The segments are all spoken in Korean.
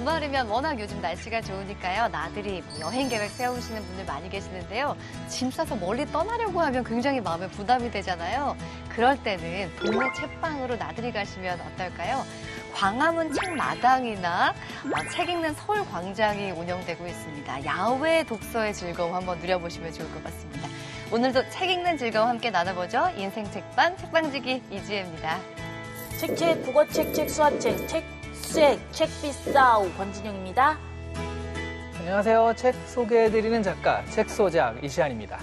주말이면 워낙 요즘 날씨가 좋으니까요. 나들이 여행 계획 세우시는 분들 많이 계시는데요. 짐 싸서 멀리 떠나려고 하면 굉장히 마음에 부담이 되잖아요. 그럴 때는 동네 책방으로 나들이 가시면 어떨까요? 광화문 책마당이나 책 읽는 서울광장이 운영되고 있습니다. 야외 독서의 즐거움 한번 누려보시면 좋을 것 같습니다. 오늘도 책 읽는 즐거움 함께 나눠보죠. 인생 책방, 책방지기 이지혜입니다. 책책, 국어책, 책수화책, 책수책, 책비싸우 권진영입니다. 안녕하세요. 책 소개해드리는 작가, 책소작 이시안입니다.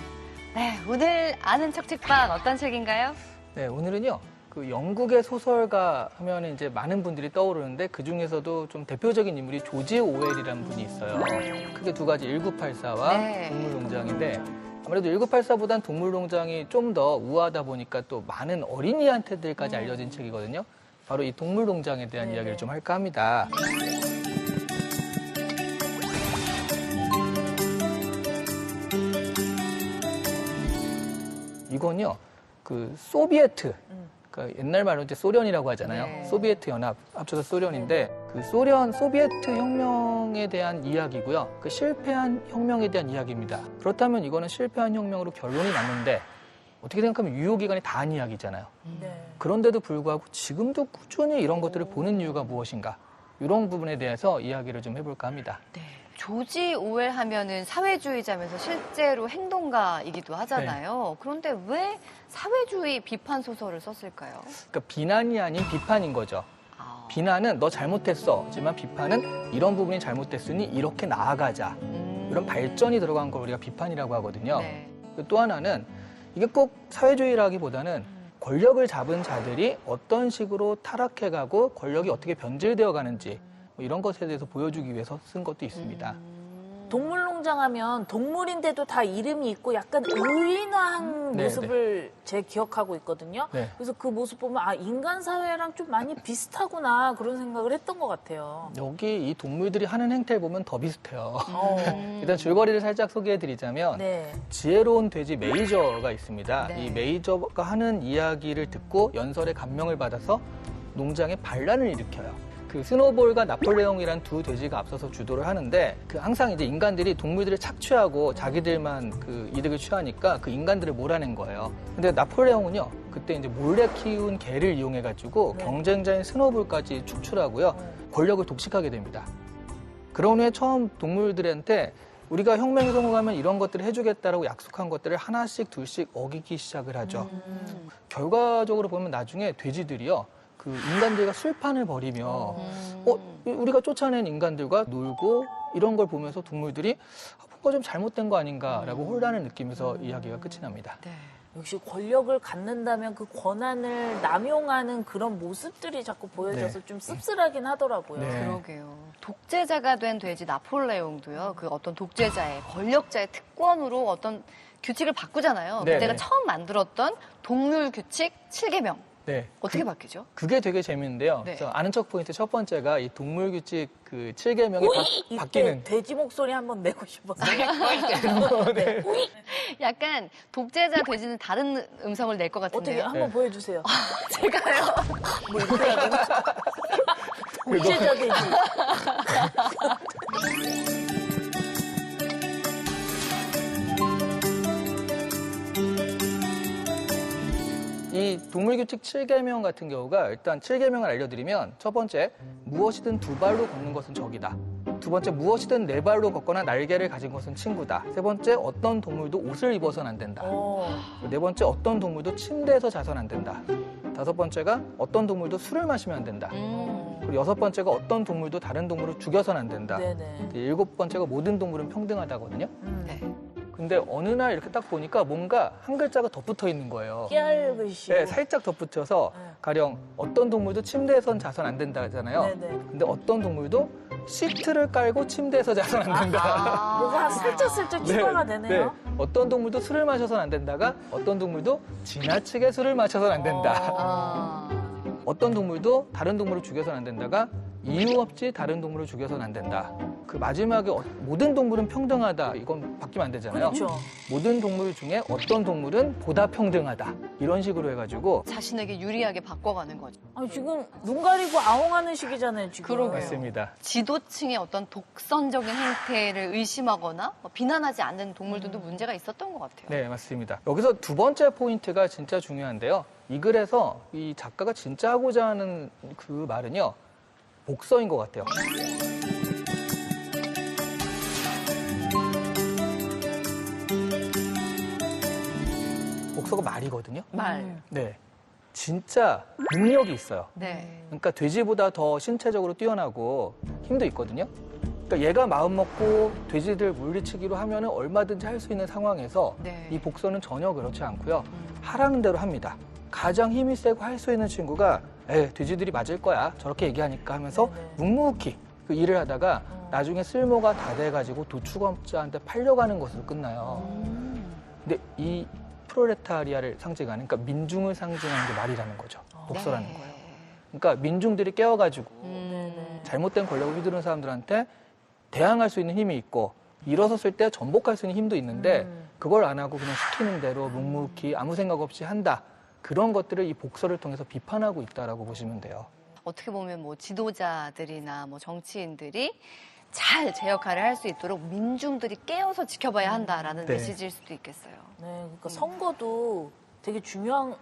네, 오늘 아는 척 책방 어떤 책인가요? 네, 오늘은요. 그 영국의 소설가 하면 이제 많은 분들이 떠오르는데 그 중에서도 좀 대표적인 인물이 조지 오웰이라는 분이 있어요. 크게 두 가지, 1984와 네. 동물농장인데 아무래도 1984보단 동물농장이 좀 더 우아하다 보니까 또 많은 어린이한테들까지 알려진 책이거든요. 바로 이 동물농장에 대한 이야기를 좀 할까 합니다. 이건요, 그 소비에트, 그러니까 옛날 말로 이제 소련이라고 하잖아요. 네. 소비에트 연합, 합쳐서 소련인데 그 소비에트 혁명에 대한 이야기고요. 그 실패한 혁명에 대한 이야기입니다. 그렇다면 이거는 실패한 혁명으로 결론이 났는데 어떻게 생각하면 유효기간이 다한 이야기잖아요. 네. 그런데도 불구하고 지금도 꾸준히 이런 것들을 보는 이유가 무엇인가? 이런 부분에 대해서 이야기를 좀 해볼까 합니다. 네. 조지 오웰 하면은 사회주의자면서 실제로 행동가이기도 하잖아요. 그런데 왜 사회주의 비판 소설을 썼을까요? 그러니까 비난이 아닌 비판인 거죠. 비난은 너 잘못했어. 하지만 비판은 이런 부분이 잘못됐으니 이렇게 나아가자. 이런 발전이 들어간 걸 우리가 비판이라고 하거든요. 네. 또 하나는 이게 꼭 사회주의라기보다는 권력을 잡은 자들이 어떤 식으로 타락해가고 권력이 어떻게 변질되어 가는지 뭐 이런 것에 대해서 보여주기 위해서 쓴 것도 있습니다. 동물농장 하면 동물인데도 다 이름이 있고 약간 의인화한 네, 모습을 제 기억하고 있거든요. 네. 그래서 그 모습 보면 아 인간 사회랑 좀 많이 비슷하구나 그런 생각을 했던 것 같아요. 여기 이 동물들이 하는 행태를 보면 더 비슷해요. 일단 줄거리를 살짝 소개해드리자면 네. 지혜로운 돼지 메이저가 있습니다. 네. 이 메이저가 하는 이야기를 듣고 연설에 감명을 받아서 농장에 반란을 일으켜요. 그 스노볼과 나폴레옹이란 두 돼지가 앞서서 주도를 하는데 그 항상 이제 인간들이 동물들을 착취하고 자기들만 그 이득을 취하니까 그 인간들을 몰아낸 거예요. 근데 나폴레옹은요 그때 이제 몰래 키운 개를 이용해가지고 경쟁자인 스노볼까지 축출하고요 권력을 독식하게 됩니다. 그런 후에 처음 동물들한테 우리가 혁명에 성공하면 이런 것들을 해주겠다라고 약속한 것들을 하나씩 둘씩 어기기 시작을 하죠. 결과적으로 보면 나중에 돼지들이요. 그 인간들과 술판을 벌이며 우리가 쫓아낸 인간들과 놀고 이런 걸 보면서 동물들이 뭔가 좀 잘못된 거 아닌가라고 혼란을 느끼면서 이야기가 끝이 납니다. 네. 역시 권력을 갖는다면 그 권한을 남용하는 그런 모습들이 자꾸 보여져서 좀 씁쓸하긴 하더라고요. 네. 그러게요. 독재자가 된 돼지 나폴레옹도요. 그 어떤 독재자의 권력자의 특권으로 어떤 규칙을 바꾸잖아요. 네, 그때가 네. 처음 만들었던 동물 규칙 7계명. 네. 어떻게 바뀌죠? 그게 되게 재밌는데요. 네. 그래서 아는 척 포인트 첫 번째가 이 동물 규칙 그 7계명이 바뀌는. 돼지 목소리 한번 내고 싶었어요. 네. 약간 독재자 돼지는 다른 음성을 낼 것 어떻게 같은데요. 한번 보여주세요. 제가요. 뭐 이렇게 해야 되나? 독재자 돼지. 이 동물규칙 7계명 같은 경우가 일단 7계명을 알려드리면 첫 번째, 무엇이든 두 발로 걷는 것은 적이다. 두 번째, 무엇이든 네 발로 걷거나 날개를 가진 것은 친구다. 세 번째, 어떤 동물도 옷을 입어서는 안 된다. 네 번째, 어떤 동물도 침대에서 자선 안 된다. 다섯 번째가 어떤 동물도 술을 마시면 안 된다. 그리고 여섯 번째가 어떤 동물도 다른 동물을 죽여서는 안 된다. 네네. 일곱 번째가 모든 동물은 평등하다거든요. 네. 근데 어느 날 이렇게 딱 보니까 뭔가 한 글자가 덧붙어 있는 거예요. 깨알글씨. 네, 살짝 덧붙여서 가령 어떤 동물도 침대에선 자선 안 된다잖아요. 네네. 근데 어떤 동물도 시트를 깔고 침대에서 자선 안 된다. 뭐가 슬쩍슬쩍 추가가 되네요. 어떤 동물도 술을 마셔서는 안 된다가 어떤 동물도 지나치게 술을 마셔서는 안 된다. 아. 어떤 동물도 다른 동물을 죽여서는 안 된다가 이유 없이 다른 동물을 죽여서는 안 된다. 그 마지막에 모든 동물은 평등하다. 이건 바뀌면 안 되잖아요. 그렇죠. 모든 동물 중에 어떤 동물은 보다 평등하다. 이런 식으로 해가지고 자신에게 유리하게 바꿔가는 거죠. 아니, 지금 눈 가리고 아웅하는 시기잖아요, 지금. 그러게요. 맞습니다. 지도층의 어떤 독선적인 행태를 의심하거나 비난하지 않는 동물들도 문제가 있었던 것 같아요. 네, 맞습니다. 여기서 두 번째 포인트가 진짜 중요한데요. 이 글에서 이 작가가 진짜 하고자 하는 그 말은요. 복서인 것 같아요. 복서가 말이거든요. 말. 네. 진짜 능력이 있어요. 네. 그러니까 돼지보다 더 신체적으로 뛰어나고 힘도 있거든요. 그러니까 얘가 마음 먹고 돼지들 물리치기로 하면은 얼마든지 할 수 있는 상황에서 네. 이 복서는 전혀 그렇지 않고요. 하라는 대로 합니다. 가장 힘이 세고 할 수 있는 친구가 돼지들이 맞을 거야. 저렇게 얘기하니까 하면서 네네. 묵묵히 그 일을 하다가 나중에 쓸모가 다 돼가지고 도축업자한테 팔려가는 것으로 끝나요. 근데 이 프롤레타리아를 상징하는, 그러니까 민중을 상징하는 게 말이라는 거죠. 복서라는 네. 거예요. 그러니까 민중들이 깨어가지고 네네. 잘못된 권력을 휘두르는 사람들한테 대항할 수 있는 힘이 있고 일어섰을 때 전복할 수 있는 힘도 있는데 그걸 안 하고 그냥 시키는 대로 묵묵히 아무 생각 없이 한다. 그런 것들을 이 복서를 통해서 비판하고 있다라고 보시면 돼요. 어떻게 보면 뭐 지도자들이나 뭐 정치인들이 잘 제 역할을 할 수 있도록 민중들이 깨어서 지켜봐야 한다라는 네. 메시지일 수도 있겠어요. 네, 그러니까 선거도 되게 중요한,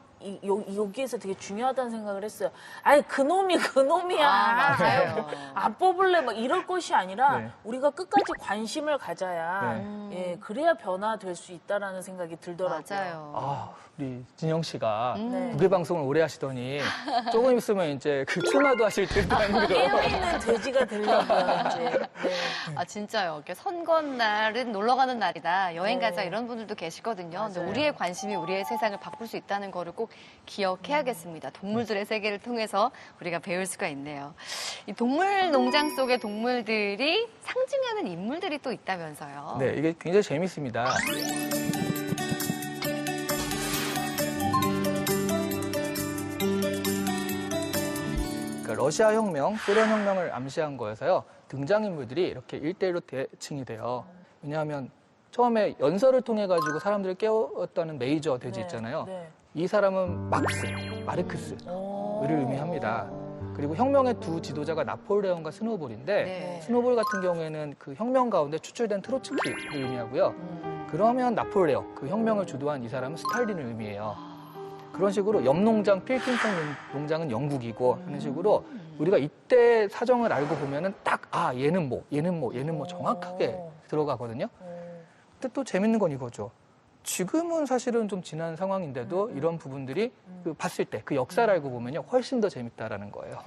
여기에서 되게 중요하다는 생각을 했어요. 아니, 그놈이야. 맞아요. 안 뽑을래. 막 이럴 것이 아니라 네. 우리가 끝까지 관심을 가져야 예, 그래야 변화될 수 있다라는 생각이 들더라고요. 맞아요. 아, 우리 진영 씨가 네. 국외 방송을 오래 하시더니 조금 있으면 이제 그 출마도 하실 듯한 깨어있는 돼지가 되려고요, 이제. 네. 아 진짜요. 이렇게 선거날은 놀러 가는 날이다. 여행 가자 네. 이런 분들도 계시거든요. 근데 맞아요. 우리의 관심이 우리의 세상을 바꿀 수 있다는 거를 꼭 기억해야겠습니다. 동물들의 세계를 통해서 우리가 배울 수가 있네요. 이 동물 농장 속의 동물들이 상징하는 인물들이 또 있다면서요. 네, 이게 굉장히 재밌습니다. 그러니까 러시아 혁명, 소련 혁명을 암시한 거여서요. 등장인물들이 이렇게 일대일로 대칭이 돼요. 왜냐하면 처음에 연설을 통해 가지고 사람들을 깨웠다는 메이저 돼지 있잖아요. 네. 이 사람은 마르크스를 의미합니다. 그리고 혁명의 두 지도자가 나폴레옹과 스노볼인데 네. 스노볼 같은 경우에는 그 혁명 가운데 추출된 트로츠키를 의미하고요. 그러면 나폴레옹, 그 혁명을 주도한 이 사람은 스탈린을 의미해요. 그런 식으로 옆 농장, 필킹ton 농장은 영국이고 하는 식으로 우리가 이때 사정을 알고 보면은 딱, 얘는 뭐 정확하게 들어가거든요. 근데 또 재밌는 건 이거죠. 지금은 사실은 좀 지난 상황인데도 이런 부분들이 그 봤을 때 그 역사를 알고 보면요. 훨씬 더 재밌다라는 거예요.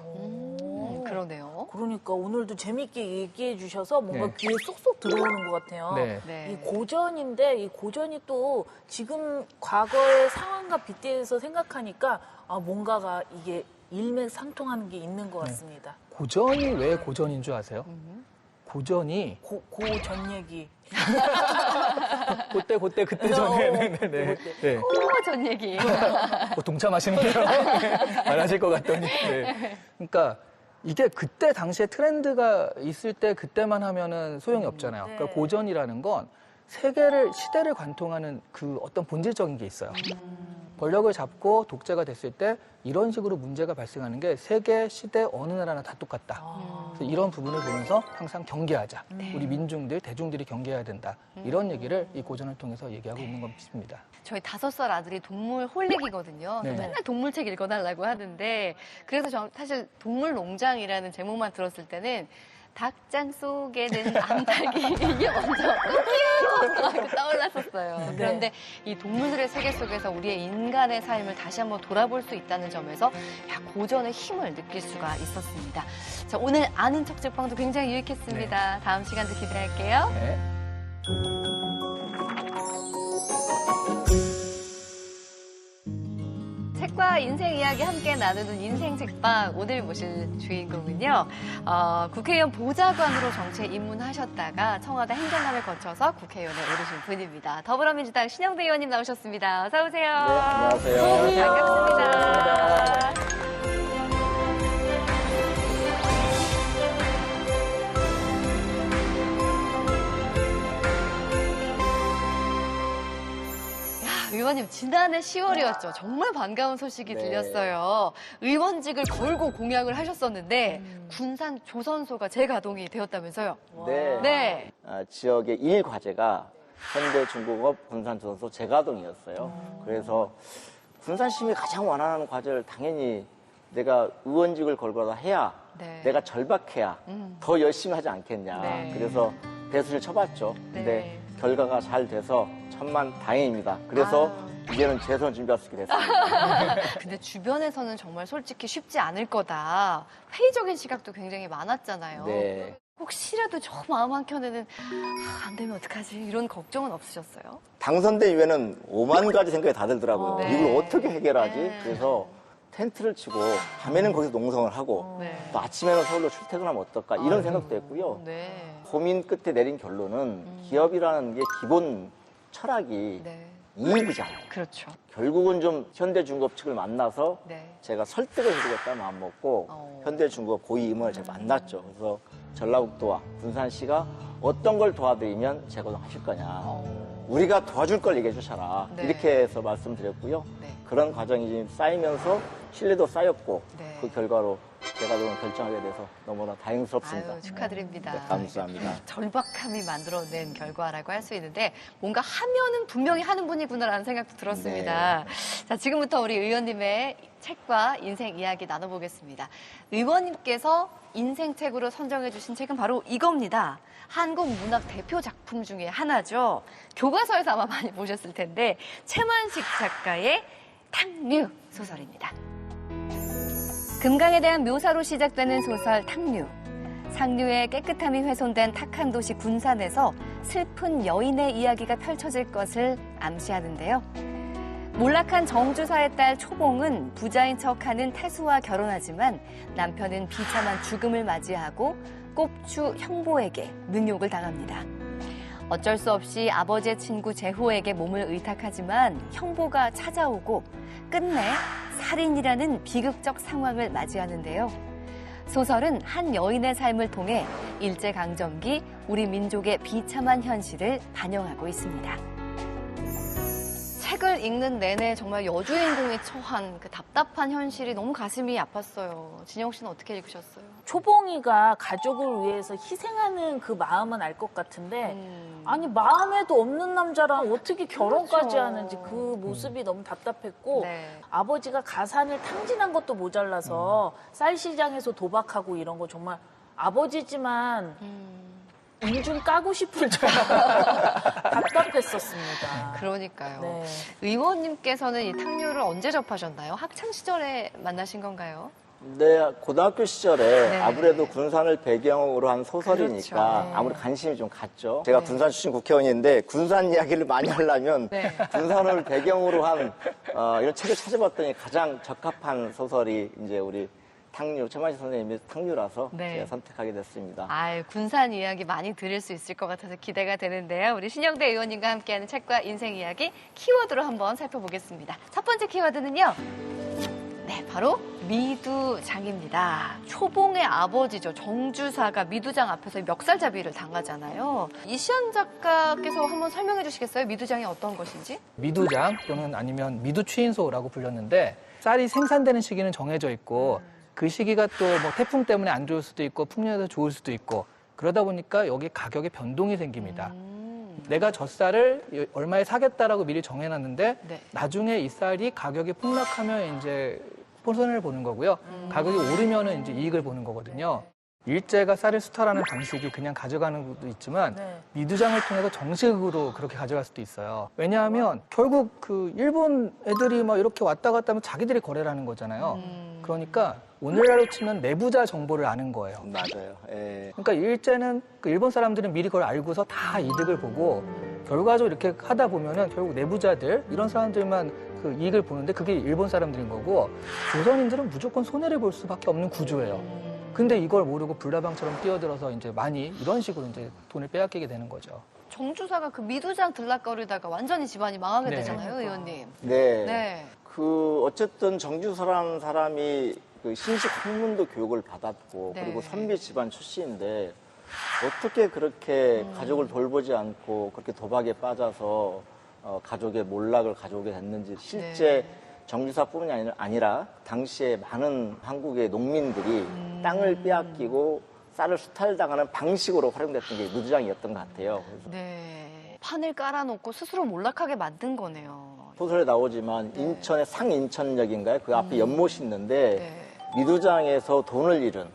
그러네요. 그러니까 오늘도 재밌게 얘기해 주셔서 뭔가 네. 귀에 쏙쏙 들어오는 것 같아요. 네. 네. 이 고전인데 이 고전이 또 지금 과거의 상황과 빗대서 생각하니까 뭔가가 이게 일맥상통하는 게 있는 것 같습니다. 고전이 왜 고전인 줄 아세요? 고전이 고전 얘기. 그때 전에 네. 전 얘기. 동참하시는데요. 말하실 것 같더니. 네. 그러니까 이게 그때 당시에 트렌드가 있을 때 그때만 하면은 소용이 없잖아요. 네. 그러니까 고전이라는 건 세계를 시대를 관통하는 그 어떤 본질적인 게 있어요. 권력을 잡고 독재가 됐을 때 이런 식으로 문제가 발생하는 게 세계, 시대, 어느 나라나 다 똑같다. 그래서 이런 부분을 보면서 항상 경계하자. 우리 민중들, 대중들이 경계해야 된다. 이런 얘기를 이 고전을 통해서 얘기하고 있는 겁니다. 저희 5살 아들이 동물 홀릭이거든요. 네. 맨날 동물책 읽어달라고 하는데 그래서 저 사실 동물농장이라는 제목만 들었을 때는 닭장 속에는 암탉이 이게 먼저 귀여워 떠올랐었어요. 그런데 이 동물들의 세계 속에서 우리의 인간의 삶을 다시 한번 돌아볼 수 있다는 점에서 고전의 힘을 느낄 수가 있었습니다. 자, 오늘 아는 척 책방도 굉장히 유익했습니다. 다음 시간도 기대할게요. 네. 책과 인생 이야기 함께 나누는 인생 책방 오늘 모실 주인공은요. 국회의원 보좌관으로 정치에 입문하셨다가 청와대 행정감을 거쳐서 국회의원에 오르신 분입니다. 더불어민주당 신영대 의원님 나오셨습니다. 어서 오세요. 네, 안녕하세요. 반갑습니다. 의원님, 지난해 10월이었죠. 정말 반가운 소식이 네. 들렸어요. 의원직을 걸고 공약을 하셨었는데 군산 조선소가 재가동이 되었다면서요? 네. 네. 지역의 1과제가 현대중공업 군산조선소 재가동이었어요. 그래서 군산시민이 가장 원하는 과제를 당연히 내가 의원직을 걸거나 해야 네. 내가 절박해야 더 열심히 하지 않겠냐. 네. 그래서 배수를 쳐봤죠. 근데 네. 결과가 잘 돼서 천만 다행입니다. 그래서 이제는 재선 준비할 수 있게 됐습니다. 근데 주변에서는 정말 솔직히 쉽지 않을 거다. 회의적인 시각도 굉장히 많았잖아요. 네. 혹시라도 저 마음 한켠에는 안 되면 어떡하지? 이런 걱정은 없으셨어요? 당선된 이후에는 5만 가지 생각이 다 들더라고요. 네. 이걸 어떻게 해결하지? 네. 그래서 텐트를 치고 밤에는 거기서 농성을 하고 네. 또 아침에는 서울로 출퇴근하면 어떨까 이런 생각도 했고요. 네. 고민 끝에 내린 결론은 기업이라는 게 기본 철학이 네. 이익이잖아요. 그렇죠. 결국은 좀 현대중공업 측을 만나서 네. 제가 설득을 해주겠다 마음 먹고 현대중공업 고위 임원을 제가 만났죠. 그래서 전라북도와 군산시가 어떤 걸 도와드리면 재가동하실 거냐. 우리가 도와줄 걸 얘기해 주셔라. 네. 이렇게 해서 말씀드렸고요. 네. 그런 과정이 지금 쌓이면서 신뢰도 쌓였고 네. 그 결과로 재가동을 결정하게 돼서 너무나 다행스럽습니다. 아유, 축하드립니다. 네, 감사합니다. 절박함이 만들어낸 결과라고 할 수 있는데 뭔가 하면은 분명히 하는 분이구나라는 생각도 들었습니다. 자, 지금부터 우리 의원님의 책과 인생 이야기 나눠보겠습니다. 의원님께서 인생책으로 선정해 주신 책은 바로 이겁니다. 한국 문학 대표 작품 중에 하나죠. 교과서에서 아마 많이 보셨을 텐데 최만식 작가의 탕류 소설입니다. 금강에 대한 묘사로 시작되는 소설 탕류. 상류의 깨끗함이 훼손된 탁한 도시 군산에서 슬픈 여인의 이야기가 펼쳐질 것을 암시하는데요. 몰락한 정주사의 딸 초봉은 부자인 척하는 태수와 결혼하지만 남편은 비참한 죽음을 맞이하고 꼽추 형보에게 능욕을 당합니다. 어쩔 수 없이 아버지의 친구 제호에게 몸을 의탁하지만 형보가 찾아오고 끝내 살인이라는 비극적 상황을 맞이하는데요. 소설은 한 여인의 삶을 통해 일제강점기 우리 민족의 비참한 현실을 반영하고 있습니다. 책을 읽는 내내 정말 여주인공이 처한 그 답답한 현실이 너무 가슴이 아팠어요. 진영 씨는 어떻게 읽으셨어요? 초봉이가 가족을 위해서 희생하는 그 마음은 알 것 같은데 아니 마음에도 없는 남자랑 어떻게 결혼까지 그렇죠. 하는지 그 모습이 너무 답답했고 네. 아버지가 가산을 탕진한 것도 모자라서 쌀 시장에서 도박하고 이런 거 정말 아버지지만 인중 까고 싶을 정도로 답답했었습니다. 그러니까요. 네. 의원님께서는 이 탕류를 언제 접하셨나요? 학창 시절에 만나신 건가요? 네, 고등학교 시절에 네. 아무래도 군산을 배경으로 한 소설이니까 그렇죠. 네. 아무래도 관심이 좀 갔죠. 제가 군산 출신 국회의원인데 군산 이야기를 많이 하려면 네. 군산을 배경으로 한 이런 책을 찾아봤더니 가장 적합한 소설이 이제 우리 탕류, 최만식 선생님의 탕류라서 네. 제가 선택하게 됐습니다. 아유, 군산 이야기 많이 들을 수 있을 것 같아서 기대가 되는데요. 우리 신영대 의원님과 함께하는 책과 인생 이야기 키워드로 한번 살펴보겠습니다. 첫 번째 키워드는요. 네, 바로 미두장입니다. 초봉의 아버지죠. 정주사가 미두장 앞에서 멱살잡이를 당하잖아요. 이시안 작가께서 한번 설명해 주시겠어요? 미두장이 어떤 것인지? 미두장 또는 아니면 미두추인소라고 불렸는데 쌀이 생산되는 시기는 정해져 있고 그 시기가 또 뭐 태풍 때문에 안 좋을 수도 있고 풍년에서 좋을 수도 있고 그러다 보니까 여기 가격에 변동이 생깁니다. 내가 저 쌀을 얼마에 사겠다라고 미리 정해놨는데 네. 나중에 이 쌀이 가격이 폭락하면 이제 손해를 보는 거고요. 가격이 오르면은 이제 이익을 보는 거거든요. 일제가 쌀을 수탈하는 방식이 그냥 가져가는 것도 있지만 네. 미두장을 통해서 정식으로 그렇게 가져갈 수도 있어요. 왜냐하면 결국 그 일본 애들이 막 이렇게 왔다 갔다 하면 자기들이 거래를 하는 거잖아요. 그러니까 오늘날로 치면 내부자 정보를 아는 거예요. 맞아요. 예. 그러니까 일제는 그 일본 사람들은 미리 그걸 알고서 다 이득을 보고 결과적으로 이렇게 하다 보면은 결국 내부자들 이런 사람들만 그 이익을 보는데 그게 일본 사람들인 거고 조선인들은 무조건 손해를 볼 수밖에 없는 구조예요. 근데 이걸 모르고 불나방처럼 뛰어들어서 이제 많이 이런 식으로 이제 돈을 빼앗기게 되는 거죠. 정주사가 그 미두장 들락거리다가 완전히 집안이 망하게 네. 되잖아요, 의원님. 네. 네. 그 어쨌든 정주사라는 사람이 그 신식 학문도 교육을 받았고 네. 그리고 선비 집안 출신인데 어떻게 그렇게 가족을 돌보지 않고 그렇게 도박에 빠져서 가족의 몰락을 가져오게 됐는지 실제 정주사뿐만이 아니라 당시에 많은 한국의 농민들이 땅을 빼앗기고 쌀을 수탈당하는 방식으로 활용됐던 게 무두장이었던 것 같아요. 그래서 네. 판을 깔아놓고 스스로 몰락하게 만든 거네요. 소설에 나오지만 인천의 상인천역인가요? 그 앞에 연못이 있는데 네. 미두장에서 돈을 잃은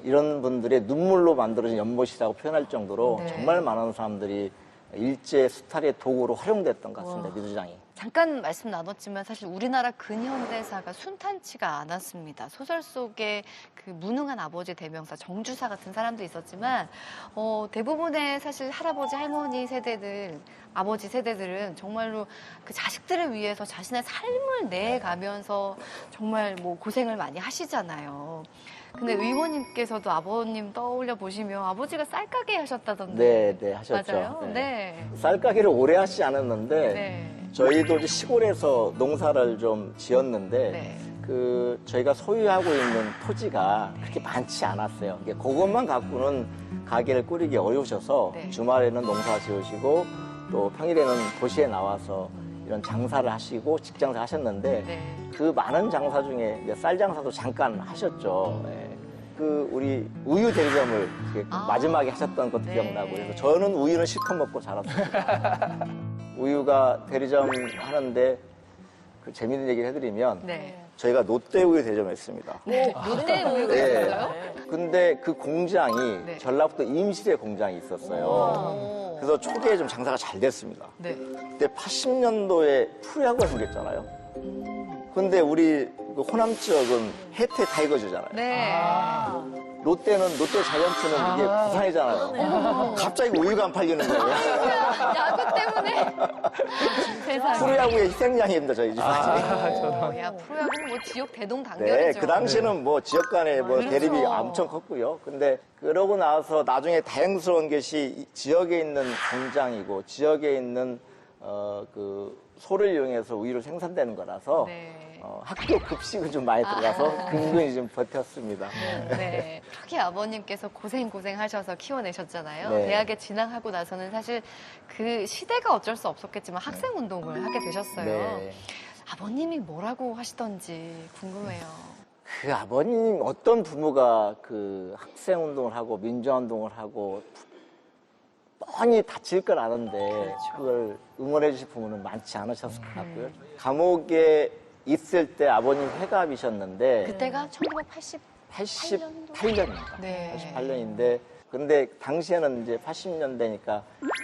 이런 분들의 눈물로 만들어진 연못이라고 표현할 정도로 네. 정말 많은 사람들이 일제 수탈의 도구로 활용됐던 것 같습니다. 미두장이. 잠깐 말씀 나눴지만 사실 우리나라 근현대사가 순탄치가 않았습니다. 소설 속에 그 무능한 아버지 대명사 정주사 같은 사람도 있었지만 대부분의 사실 할아버지 할머니 세대들 아버지 세대들은 정말로 그 자식들을 위해서 자신의 삶을 내가면서 정말 뭐 고생을 많이 하시잖아요. 근데 의원님께서도 아버님 떠올려 보시면 아버지가 쌀가게 하셨다던데. 네, 하셨죠. 맞아요? 네. 쌀가게를 오래 하시지 않았는데 네. 저희도 이제 시골에서 농사를 좀 지었는데 네. 저희가 소유하고 있는 토지가 그렇게 많지 않았어요. 그것만 갖고는 가게를 꾸리기 어려우셔서 네. 주말에는 농사 지으시고 또 평일에는 도시에 나와서 이런 장사를 하시고 직장사 하셨는데 네. 그 많은 장사 중에 이제 쌀 장사도 잠깐 하셨죠. 예. 그 우리 우유 대리점을 마지막에 하셨던 것도 네. 기억나고 그래서 저는 우유는 실컷 먹고 자랐습니다. 우유가 대리점 하는데 그 재밌는 얘기를 해드리면 네. 저희가 롯데 우유 대리점을 했습니다. 롯데 우유가 네. 있었어요? 근데 그 공장이 네. 전라북도 임실의 공장이 있었어요. 오. 그래서 초기에 좀 장사가 잘 됐습니다. 네. 그때 80년도에 프로야구가 생겼잖아요. 근데 우리 그 호남 지역은 해태 타이거즈잖아요. 네. 롯데는 롯데 자이언츠는 이게 부산이잖아요. 갑자기 우유가 안 팔리는 거예요. 야구 때문에. 세상에. 프로야구의 희생양입니다, 저희 집은. 야, 프로야구는 뭐 지역 대동단결이죠. 네, 그 당시에는 뭐 지역 간의 뭐 그렇죠. 대립이 엄청 컸고요. 근데 그러고 나서 나중에 다행스러운 것이 이 지역에 있는 공장이고 지역에 있는 그 소를 이용해서 우유를 생산되는 거라서 네. 학교 급식은 좀 많이 들어가서 근근히 좀 버텼습니다. 네. 특히 아버님께서 고생 하셔서 키워내셨잖아요. 네. 대학에 진학하고 나서는 사실 그 시대가 어쩔 수 없었겠지만 학생 운동을 하게 되셨어요. 네. 아버님이 뭐라고 하시던지 궁금해요. 그 아버님 어떤 부모가 그 학생 운동을 하고 민주화 운동을 하고 뻔히 다칠 걸 아는데 그걸 응원해 주실 부모는 많지 않으셨을 것 같고요. 감옥에 있을 때 아버님 회갑이셨는데 그때가 88년입니다. 네. 88년인데 근데 당시에는 이제 80년대니까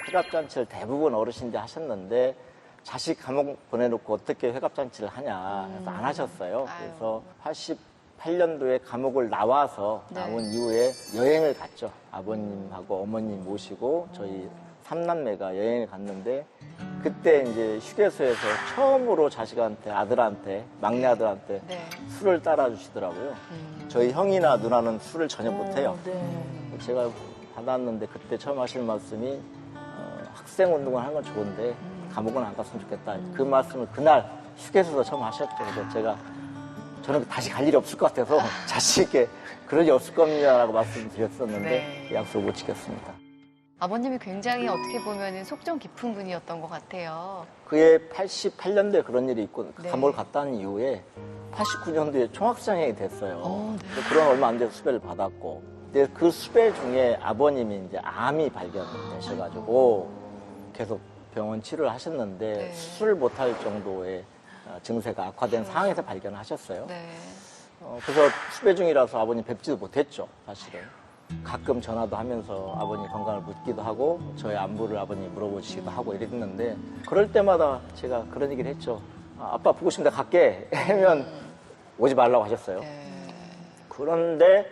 회갑잔치를 대부분 어르신들 하셨는데 자식 감옥 보내놓고 어떻게 회갑잔치를 하냐 해서 안 하셨어요. 그래서 88년도에 감옥을 나와서 네. 나온 이후에 여행을 갔죠. 아버님하고 어머님 모시고 저희 삼남매가 여행을 갔는데 그때 이제 휴게소에서 처음으로 자식한테 아들한테 막내 아들한테 네. 술을 따라 주시더라고요. 저희 형이나 누나는 술을 전혀 못해요. 네. 제가 받았는데 그때 처음 하실 말씀이 학생 운동을 하는 건 좋은데 감옥은 안 갔으면 좋겠다. 그 말씀을 그날 휴게소에서 처음 하셨죠. 그래서 저는 다시 갈 일이 없을 것 같아서 자식에게 그럴 일 없을 겁니다라고 말씀드렸었는데 네. 그 약속을 못 지켰습니다. 아버님이 굉장히 어떻게 보면 속 좀 깊은 분이었던 것 같아요. 그해 88년도에 그런 일이 있고 네. 감옥을 갔다 온 이후에 89년도에 총학생이 됐어요. 네. 그런 얼마 안 돼서 수배를 받았고 근데 그 수배 중에 아버님이 이제 암이 발견되셔가지고 계속 병원 치료를 하셨는데 네. 수술을 못할 정도의 증세가 악화된 상황에서 발견을 하셨어요. 네. 그래서 수배 중이라서 아버님 뵙지도 못했죠, 사실은. 가끔 전화도 하면서 아버님 건강을 묻기도 하고 저희 안부를 아버님 물어보시기도 하고 이랬는데 그럴 때마다 제가 그런 얘기를 했죠. 아빠 보고 싶은데 갈게 하면 오지 말라고 하셨어요. 네. 그런데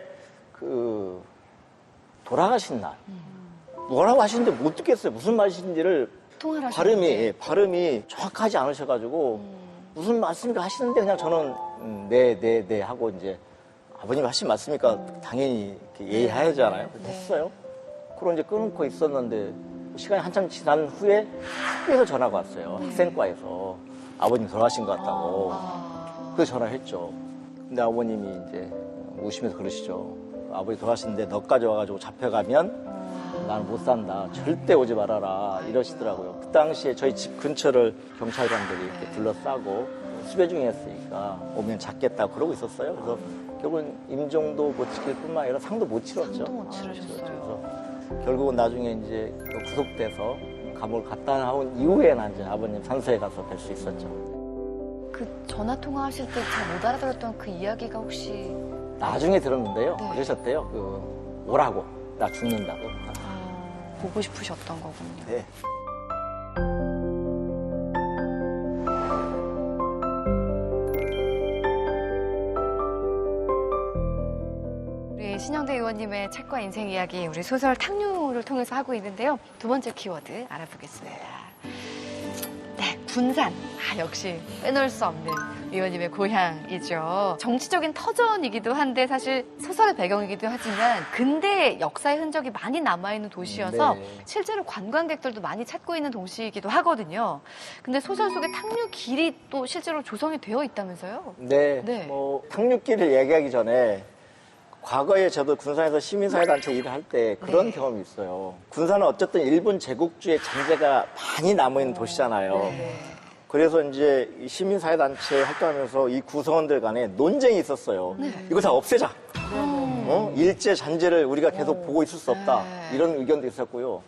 돌아가신 날 뭐라고 하시는지 못 듣겠어요. 무슨 말이신지를 통화를 하셨는데. 발음이 정확하지 않으셔가지고 무슨 말씀인가 하시는데 그냥 저는 네 하고 이제 아버님 하신 말씀이니까 당연히 이렇게 예의하잖아요. 네. 했어요. 그럼 이제 끊고 있었는데 시간이 한참 지난 후에 학교에서 전화가 왔어요. 학생과에서 아버님 돌아가신 것 같다고. 그래서 전화를 했죠. 근데 아버님이 이제 우시면서 그러시죠. 아버지 돌아가시는데 너까지 와가지고 잡혀가면 나는 못 산다. 절대 오지 말아라. 이러시더라고요. 그 당시에 저희 집 근처를 경찰관들이 이렇게 둘러싸고 수배 중이었으니까 오면 잡겠다 그러고 있었어요. 그래서 결국은 임종도 못 지킬 뿐만 아니라 상도 못 치렀죠. 상도 못 치르셨어요. 그래서 결국은 나중에 이제 또 구속돼서 감옥을 갔다 나온 이후에는 이제 아버님 산소에 가서 뵐 수 있었죠. 그 전화 통화하실 때 잘 못 알아들었던 그 이야기가 혹시 나중에 들었는데요. 네. 그러셨대요. 그 오라고. 나 죽는다고. 보고 싶으셨던 거군요. 네. 우리 신영대 의원님의 책과 인생 이야기, 우리 소설 탕류를 통해서 하고 있는데요. 두 번째 키워드 알아보겠습니다. 네, 군산. 역시 빼놓을 수 없는 의원님의 고향이죠. 정치적인 터전이기도 한데 사실 소설의 배경이기도 하지만 근대 역사의 흔적이 많이 남아있는 도시여서 네. 실제로 관광객들도 많이 찾고 있는 도시이기도 하거든요. 근데 소설 속에 탕류길이 또 실제로 조성이 되어 있다면서요? 네. 네. 뭐 탕류길을 얘기하기 전에 과거에 저도 군산에서 시민사회단체 일을 할 때 그런 네. 경험이 있어요. 군산은 어쨌든 일본 제국주의 잔재가 많이 남아있는 도시잖아요. 네. 그래서 이제 이 시민사회단체 활동하면서 이 구성원들 간에 논쟁이 있었어요. 네. 이거 다 없애자. 일제 잔재를 우리가 계속 보고 있을 수 없다. 네. 이런 의견도 있었고요.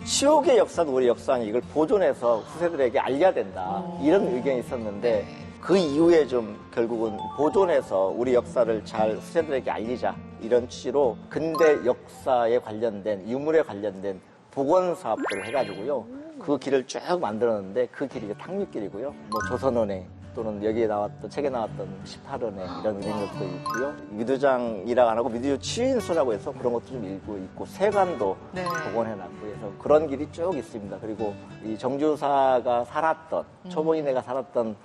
치욕의 역사도 우리 역사니 이걸 보존해서 후세들에게 알려야 된다. 이런 의견이 있었는데 그 이후에 좀 결국은 보존해서 우리 역사를 잘 후세들에게 알리자. 이런 취지로 근대 역사에 관련된 유물에 관련된 복원 사업들을 해가지고요. 그 길을 쭉 만들었는데 그 길이 탕류길이고요. 뭐 조선은행 또는 여기에 나왔던 책에 나왔던 18은행 이런 은행들도 있고요. 미두장이라 안 하고 미두주 치인수라고 해서 그런 것도 좀 읽고 있고 세관도 네. 복원해놨고 해서 그런 길이 쭉 있습니다. 그리고 이 정주사가 살았던 초봉이네가 살았던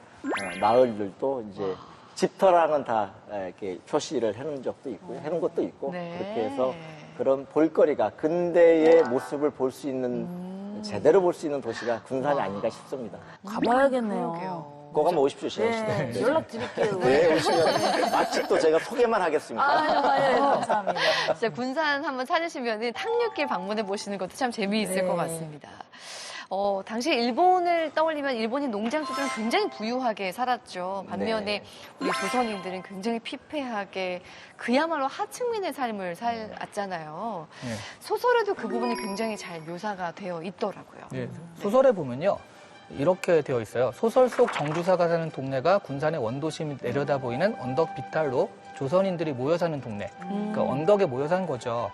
마을들도 이제 집터랑은 다 이렇게 표시를 해놓은 적도 있고요. 해놓은 것도 있고 네. 그렇게 해서 그런 볼거리가 근대의 모습을 볼 수 있는 제대로 볼 수 있는 도시가 군산이 아닌가 싶습니다. 가봐야겠네요. 그러게요. 꼭 한번 오십시오, 시현 씨. 네, 연락드릴게요. 네, 오시면 맛집도 제가 소개만 하겠습니다. 네, 감사합니다. 진짜 군산 한번 찾으시면 탕류길 방문해 보시는 것도 참 재미있을 네. 것 같습니다. 당시 일본을 떠올리면 일본인 농장주들은 굉장히 부유하게 살았죠. 반면에 네. 우리 조선인들은 굉장히 피폐하게 그야말로 하층민의 삶을 살았잖아요. 네. 소설에도 그 부분이 굉장히 잘 묘사가 되어 있더라고요. 네, 소설에 보면요. 이렇게 되어 있어요. 소설 속 정주사가 사는 동네가 군산의 원도심이 내려다 보이는 언덕 비탈로 조선인들이 모여 사는 동네. 그러니까 언덕에 모여 사는 거죠.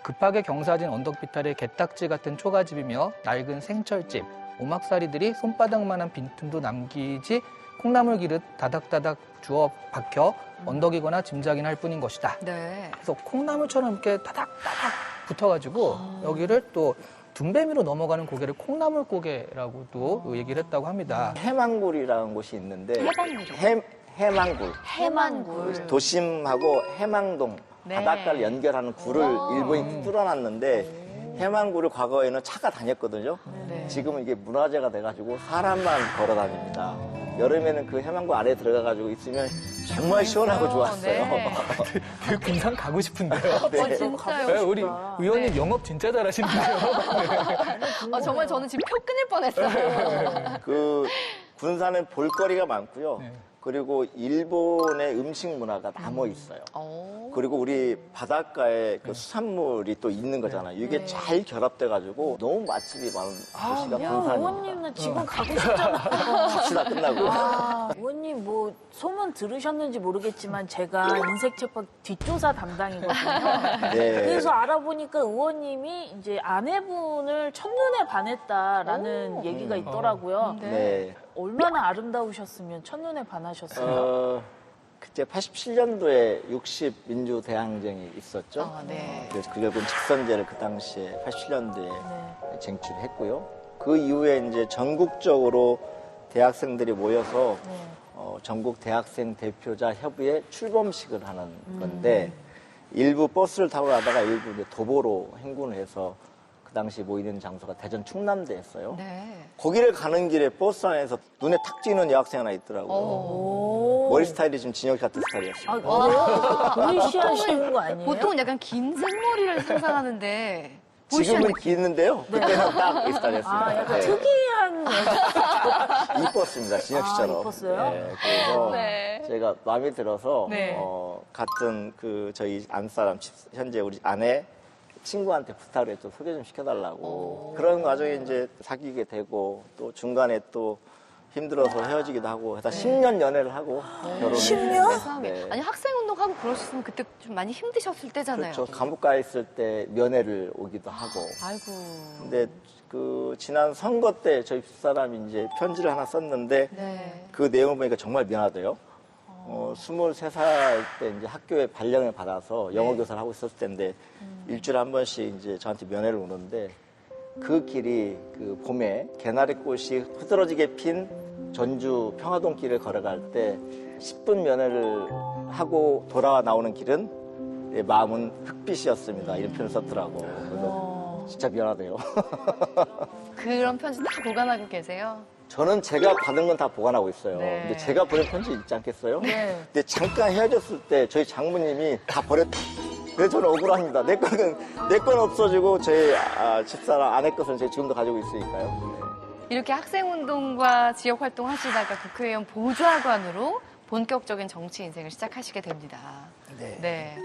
급하게 경사진 언덕 비탈에 개딱지 같은 초가집이며 낡은 생철집, 오막살이들이 손바닥만한 빈틈도 남기지 콩나물 기릇 다닥다닥 주워 박혀 언덕이거나 짐작이나 할 뿐인 것이다. 네. 그래서 콩나물처럼 이렇게 다닥다닥 붙어가지고 여기를 또 둔배미로 넘어가는 고개를 콩나물 고개라고도 얘기를 했다고 합니다. 해망굴이라는 곳이 있는데 해방구죠. 해망굴. 해만굴. 도심하고 해망동 네. 바닷가를 연결하는 굴을 일본이 뚫어놨는데 해망굴을 과거에는 차가 다녔거든요. 네. 지금은 이게 문화재가 돼가지고 사람만 걸어 다닙니다. 여름에는 그 해망굴 아래에 들어가가지고 있으면 정말 시원하고 좋았어요. 네. 그 군산 가고 싶은데요. 네. 진짜요. 네, 우리 의원님 네. 영업 진짜 잘하시는데요. 정말 저는 지금 표 끊을 뻔했어요. 그 군산은 볼거리가 많고요. 네. 그리고 일본의 음식 문화가 남아 있어요. 오. 그리고 우리 바닷가에 그 수산물이 또 있는 거잖아요. 이게 네. 잘 결합돼가지고 너무 맛집이 많은 도시가 야, 군산입니다. 의원님 나 지금 가고 싶잖아. 갑시다 끝나고. 의원님 뭐 소문 들으셨는지 모르겠지만 제가 인색체법 뒷조사 담당이거든요. 네. 그래서 알아보니까 의원님이 이제 아내분을 첫눈에 반했다라는 얘기가 있더라고요. 네. 얼마나 아름다우셨으면 첫눈에 반하셨어요. 그때 87년도에 60 민주 대항쟁이 있었죠. 아, 네. 그래서 그 결국은 직선제를 그 당시에 87년도에 네. 쟁취했고요. 그 이후에 이제 전국적으로 대학생들이 모여서 네. 전국 대학생 대표자 협의회 출범식을 하는 건데 일부 버스를 타고 가다가 일부 이제 도보로 행군을 해서 그 당시 모이는 장소가 대전 충남대였어요. 네. 거기를 가는 길에 버스 안에서 눈에 탁 띄는 여학생 하나 있더라고요. 오. 머리 스타일이 좀 진혁 같은 스타일이었어요. 아, 그래요? 보이시하시는 거 아니에요? 보통은 약간 긴 생머리를 상상하는데 지금은 기는데요. 네. 그때는 딱 익숙했습니다. 아, 약간 특이한 이뻤습니다. 진혁 씨처럼. 이뻤어요? 네, 그래서 네. 제가 마음에 들어서 네. 같은 그 저희 안사람 현재 우리 아내 친구한테 부탁을 했죠. 소개 좀 시켜달라고. 그런 과정에 이제 사귀게 되고 또 중간에 또 힘들어서 헤어지기도 하고 해서 10년 연애를 하고 결혼을 10년? 세상에. 네. 아니 학생 운동하고 그러셨으면 그때 좀 많이 힘드셨을 때잖아요. 그렇죠. 감옥 가 있을 때 면회를 오기도 하고. 아이고. 근데 그 지난 선거 때 저희 집사람이 이제 편지를 하나 썼는데 네. 그 내용을 보니까 정말 미안하대요. 23살 때 이제 학교에 발령을 받아서 영어 교사를 하고 있었을 때인데 일주일에 한 번씩 이제 저한테 면회를 오는데 그 길이 그 봄에 개나리꽃이 흐드러지게 핀 전주 평화동 길을 걸어갈 때 10분 면회를 하고 돌아 나오는 길은 내 마음은 흑빛이었습니다. 이런 표현을 썼더라고. 그래서 진짜 미안하대요. 그런 편지 다 보관하고 계세요? 저는 제가 받은 건 다 보관하고 있어요. 네. 근데 제가 보낸 편지 있지 않겠어요? 네. 근데 잠깐 헤어졌을 때 저희 장모님이 다 버렸다. 그래서 저는 억울합니다. 내 건 없어지고 저희 집사람 아내 것은 제가 지금도 가지고 있으니까요. 이렇게 학생 운동과 지역 활동 하시다가 국회의원 보좌관으로 본격적인 정치 인생을 시작하시게 됩니다. 네. 네.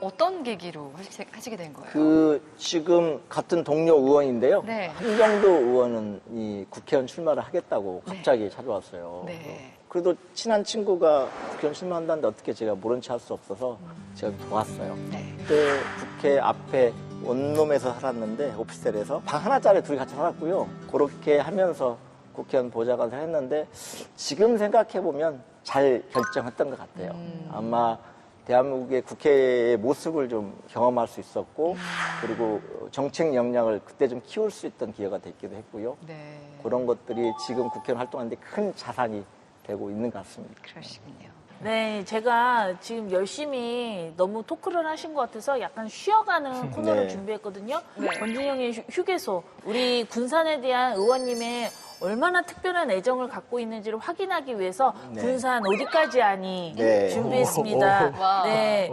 어떤 계기로 하시게 된 거예요? 지금 같은 동료 의원인데요. 네. 한정도 의원은 이 국회의원 출마를 하겠다고 갑자기 찾아왔어요. 네. 그래도 친한 친구가 국회의원 출마한다는데 어떻게 제가 모른 체 할 수 없어서 제가 도왔어요. 네. 그때 국회 앞에 원룸에서 살았는데 오피스텔에서 방 하나짜리 둘이 같이 살았고요. 그렇게 하면서 국회의원 보좌관을 했는데 지금 생각해보면 잘 결정했던 것 같아요. 아마 대한민국의 국회의 모습을 좀 경험할 수 있었고 그리고 정책 역량을 그때 좀 키울 수 있던 기회가 됐기도 했고요. 네. 그런 것들이 지금 국회의원 활동하는데 큰 자산이 되고 있는 것 같습니다. 그러시군요. 네, 제가 지금 열심히 너무 토크를 하신 것 같아서 약간 쉬어가는 코너를 네. 준비했거든요. 네. 권진영의 휴게소. 우리 군산에 대한 의원님의 얼마나 특별한 애정을 갖고 있는지를 확인하기 위해서 네. 군산 어디까지 아니 네. 준비했습니다. 와. 네.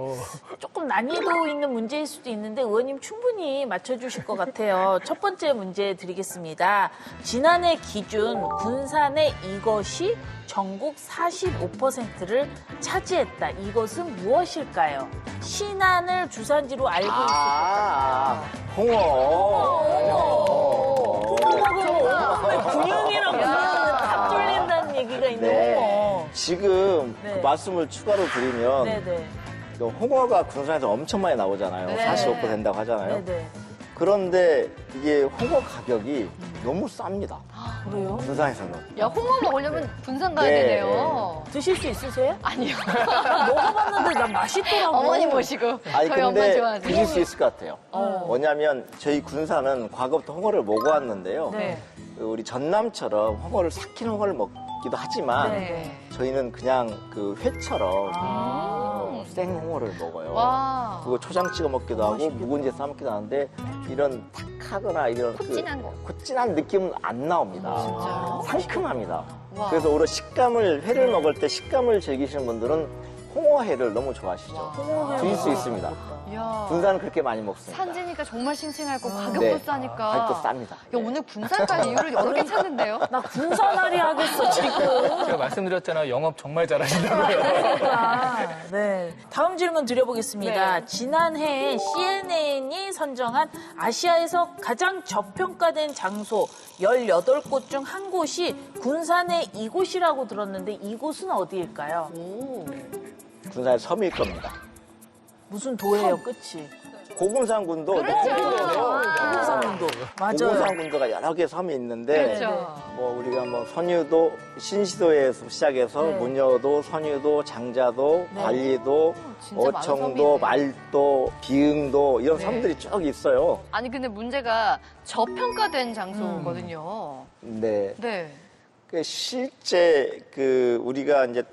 조금 난이도 있는 문제일 수도 있는데 의원님 충분히 맞춰주실 것 같아요. 첫 번째 문제 드리겠습니다. 지난해 기준 군산의 이것이 전국 45%를 차지했다. 이것은 무엇일까요? 신안을 주산지로 알고 있었다. 홍어. 군용이랑 군용은 다 뚫린다는 얘기가 있는 네. 홍어. 지금 네. 그 말씀을 추가로 드리면 네네. 그 홍어가 군산에서 엄청 많이 나오잖아요. 네. 45% 된다고 하잖아요. 네네. 그런데 이게 홍어 가격이 너무 쌉니다. 그래요? 군산에서는. 야, 홍어 먹으려면 군산 가야 네, 되네요. 드실 수 있으세요? 아니요. 나 먹어봤는데 난 맛있더라고. 어머니 모시고 아니 저희 엄마 근데 좋아하는. 드실 수 있을 것 같아요. 뭐냐면 저희 군산은 과거부터 홍어를 먹어왔는데요. 네. 우리 전남처럼 홍어를 삭힌 홍어를 먹기도 하지만 네. 저희는 그냥 그 회처럼 생 홍어를 먹어요. 와. 그거 초장 찍어 먹기도 하고 묵은지에 싸 먹기도 하는데 이런 탁하거나 이런 콧진한 거. 콧진한 느낌은 안 나옵니다. 진짜요? 상큼합니다. 와. 그래서 오히려 식감을 회를 먹을 때 식감을 즐기시는 분들은 홍어회를 너무 좋아하시죠. 드실 수 있습니다. 야. 군산은 그렇게 많이 먹습니다. 산지니까 정말 싱싱하고 가격도 네. 싸니까. 가격도 쌉니다. 야, 오늘 군산 갈 이유를 여러 개 찾는데요? 나 군산알이 하겠어, 지금. 제가 말씀드렸잖아요. 영업 정말 잘하신다고요. 그러니까. 네. 다음 질문 드려보겠습니다. 네. 지난해 CNN이 선정한 아시아에서 가장 저평가된 장소 18곳 중 한 곳이 군산의 이곳이라고 들었는데 이곳은 어디일까요? 오. 군산의 섬일 겁니다. 무슨 도예요, 끝이? 고군산군도 그렇죠. 고군산군도. 맞아요. 고군산군도가 여러 개의 섬이 있는데 그렇죠. 뭐 우리가 뭐 선유도, 신시도에서 시작해서 네. 문여도, 선유도, 장자도, 네. 관리도, 진짜 많은 어청도, 섬이네. 말도, 비흥도 이런 네. 섬들이 쭉 있어요. 아니 근데 문제가 저평가된 장소거든요. 네. 네. 그 실제 그 우리가 이제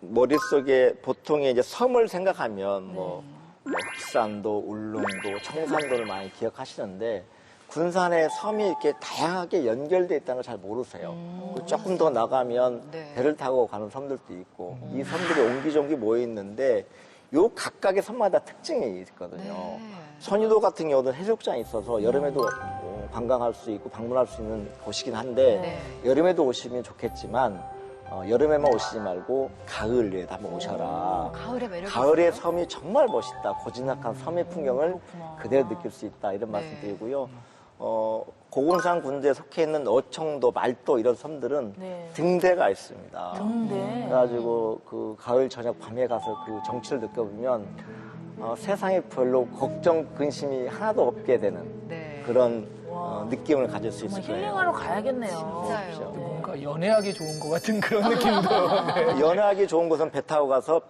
머릿속에 보통의 이제 섬을 생각하면 뭐 흑산도, 울릉도, 청산도를 많이 기억하시는데 군산에 섬이 이렇게 다양하게 연결되어 있다는 걸 잘 모르세요. 그리고 조금 더 나가면 네. 배를 타고 가는 섬들도 있고 이 섬들이 옹기종기 모여 있는데 요 각각의 섬마다 특징이 있거든요. 네. 선유도 같은 경우는 해수욕장이 있어서 여름에도 관광할 수 있고 방문할 수 있는 곳이긴 한데 네. 여름에도 오시면 좋겠지만 여름에만 오시지 말고 가을에 한번 오셔라. 가을의 매력이 가을의 있어요? 섬이 정말 멋있다. 고즈넉한 섬의 풍경을 그렇구나. 그대로 느낄 수 있다. 이런 말씀 네. 드리고요. 고군산 군도에 속해 있는 어청도, 말도 이런 섬들은 네. 등대가 있습니다. 근데 그래가지고 그 가을 저녁 밤에 가서 그 정취를 느껴보면 세상에 별로 걱정, 근심이 하나도 없게 되는 네. 그런 와. 느낌을 가질 수 정말 있을 거예요. 힐링하러 가야겠네요. 진짜요. 네. 뭔가 연애하기 좋은 것 같은 그런 느낌도. 네. 연애하기 좋은 곳은 배 타고 가서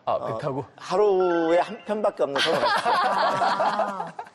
배 타고. 하루에 한 편밖에 없는 섬을 갔어요.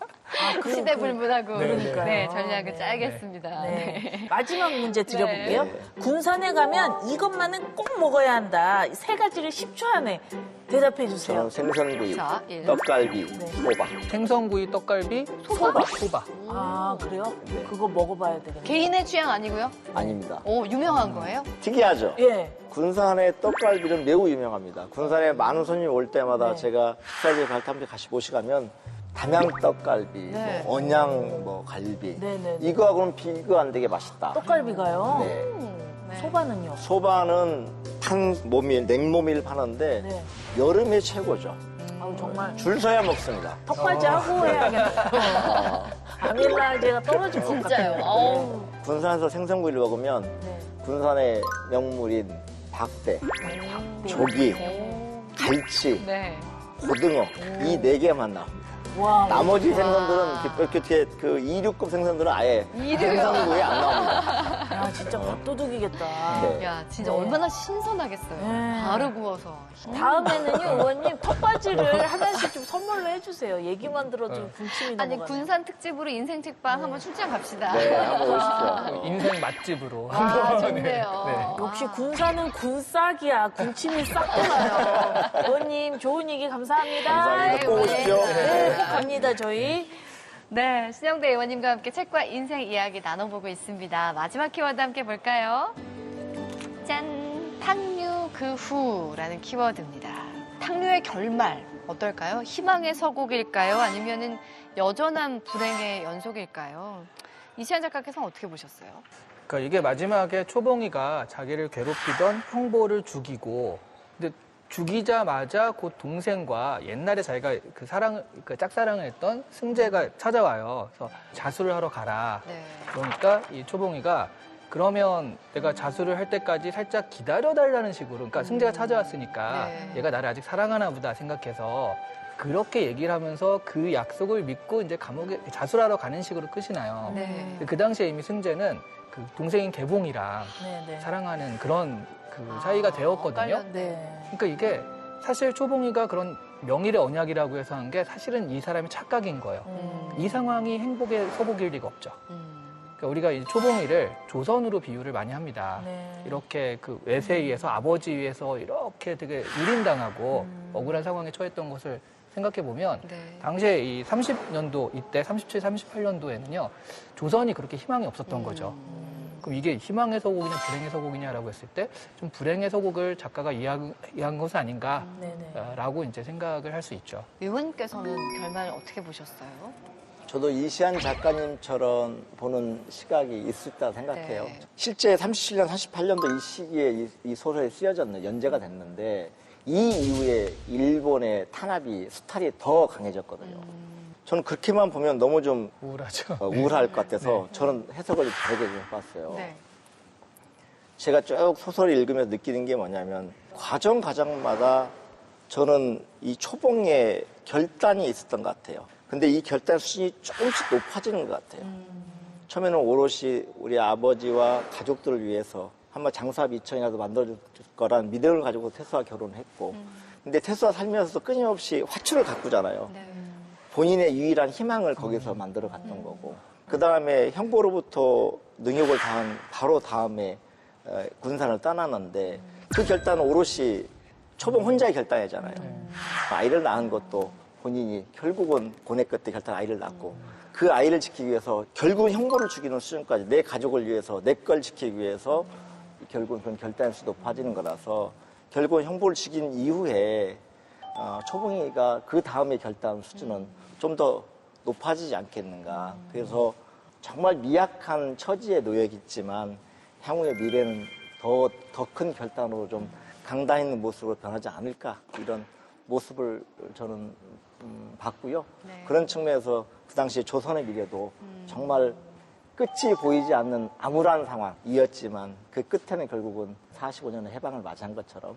시대 불문하고 그러니까요. 네, 전략을 네. 짜야겠습니다. 네. 네. 마지막 문제 드려볼게요. 네. 군산에 가면 이것만은 꼭 먹어야 한다. 세 가지를 10초 안에 대답해 주세요. 저는 생선구이, 자, 예. 떡갈비, 네. 소박. 생선구이, 떡갈비, 소바. 아, 그래요? 그거 먹어봐야 되겠네요. 개인의 취향 아니고요? 아닙니다. 오, 유명한 거예요? 특이하죠? 예. 군산의 떡갈비는 매우 유명합니다. 군산에 많은 손님이 올 때마다 네. 제가 식사지에 발탐지 같이 모시가면 담양 떡갈비, 네. 뭐 언양 갈비 네네. 이거하고는 비교 안 되게 맛있다. 떡갈비가요? 네. 네. 소바는요? 소바는 냉모밀 파는데 네. 여름에 최고죠. 아우, 정말 줄 서야 먹습니다. 턱받이 하고 해야겠다. 아밀라제가 떨어질 것 진짜요. 같아요. 어우. 군산에서 생선구이를 먹으면 네. 군산의 명물인 박대, 조기, 갈치, 네. 고등어 이 네 개만 나옵니다. 와, 나머지 와. 생선들은 이렇게 그 2류급 생선들은 아예 생선구이에 안 나옵니다. 야, 진짜 밥도둑이겠다. 네. 야, 진짜 네. 얼마나 신선하겠어요. 네. 바로 구워서. 다음에는요, 의원님, 턱받이를 하나씩 좀 선물로 해주세요. 얘기만 들어도 군침이 아니, 넘어가네. 군산 특집으로 인생 책방 한번 출장 갑시다. 네, 한번 오십시오. 인생 맛집으로. 아, 좋네요. 네. 역시 군산은 군싹이야. 군침이 싹 돌아요. 의원님, 좋은 얘기 감사합니다. 감사합니다. 꼭 오십시오. 네, 꼭 갑니다, 저희. 네, 신영대 의원님과 함께 책과 인생 이야기 나눠보고 있습니다. 마지막 키워드 함께 볼까요? 짠! 탕류 그 후라는 키워드입니다. 탕류의 결말 어떨까요? 희망의 서곡일까요? 아니면은 여전한 불행의 연속일까요? 이시안 작가께서는 어떻게 보셨어요? 그러니까 이게 마지막에 초봉이가 자기를 괴롭히던 형보를 죽이고, 근데 죽이자마자 곧 동생과 옛날에 자기가 그 짝사랑을 했던 승재가 찾아와요. 그래서 자수를 하러 가라. 네. 그러니까 이 초봉이가 그러면 내가 자수를 할 때까지 살짝 기다려달라는 식으로, 그러니까 승재가 찾아왔으니까 네. 얘가 나를 아직 사랑하나 보다 생각해서 그렇게 얘기를 하면서 그 약속을 믿고 이제 감옥에 자수를 하러 가는 식으로 끝이 나요. 네. 근데 그 당시에 이미 승재는 그 동생인 개봉이랑 네. 사랑하는 그런 그 사이가 되었거든요. 네. 그러니까 이게 사실 초봉이가 그런 명일의 언약이라고 해서 한 게 사실은 이 사람의 착각인 거예요. 이 상황이 행복의 서곡일 리가 없죠. 그러니까 우리가 이 초봉이를 조선으로 비유를 많이 합니다. 네. 이렇게 그 외세에 의해서 아버지 위해서 이렇게 되게 유린당하고 억울한 상황에 처했던 것을 생각해 보면 네. 당시에 이 30년도 이때 37, 38년도에는요 조선이 그렇게 희망이 없었던 거죠. 그럼 이게 희망의 서곡이냐 불행의 서곡이냐라고 했을 때 좀 불행의 서곡을 작가가 이해한 것은 아닌가라고 이제 생각을 할 수 있죠. 의원께서는 결말 어떻게 보셨어요? 저도 이시안 작가님처럼 보는 시각이 있을 거다 생각해요. 네. 실제 37년, 38년도 이 시기에 이 소설이 쓰여졌는 연재가 됐는데 이 이후에 일본의 탄압이 수탈이 더 강해졌거든요. 저는 그렇게만 보면 너무 좀 우울하죠. 우울할 것 같아서 저는 해석을 다르게 좀 해봤어요. 네. 제가 쭉 소설을 읽으면서 느끼는 게 뭐냐면 과정마다 저는 이 초봉의 결단이 있었던 것 같아요. 근데 이 결단 수준이 조금씩 높아지는 것 같아요. 처음에는 오롯이 우리 아버지와 가족들을 위해서 한번 장사비 2천이라도 만들어줄 거란 믿음을 가지고 태수와 결혼을 했고 근데 태수와 살면서도 끊임없이 화투를 가꾸잖아요. 네. 본인의 유일한 희망을 거기서 만들어 갔던 거고 그 다음에 형보로부터 능욕을 당한 바로 다음에 군산을 떠났는데 그 결단은 오롯이 초봉 혼자의 결단이잖아요. 아이를 낳은 것도 본인이 결국은 고뇌 끝에 결단 아이를 낳고 그 아이를 지키기 위해서 결국은 형보를 죽이는 수준까지 내 가족을 위해서 내 걸 지키기 위해서 결국은 그런 결단의 수 높아지는 거라서 결국은 형보를 죽인 이후에 초봉이가 그 다음에 결단 수준은 좀 더 높아지지 않겠는가. 그래서 정말 미약한 처지에 놓여 있지만 향후의 미래는 더 큰 결단으로 좀 강단 있는 모습으로 변하지 않을까, 이런 모습을 저는 봤고요. 네. 그런 측면에서 그 당시에 조선의 미래도 정말 끝이 보이지 않는 암울한 상황이었지만 그 끝에는 결국은 45년의 해방을 맞이한 것처럼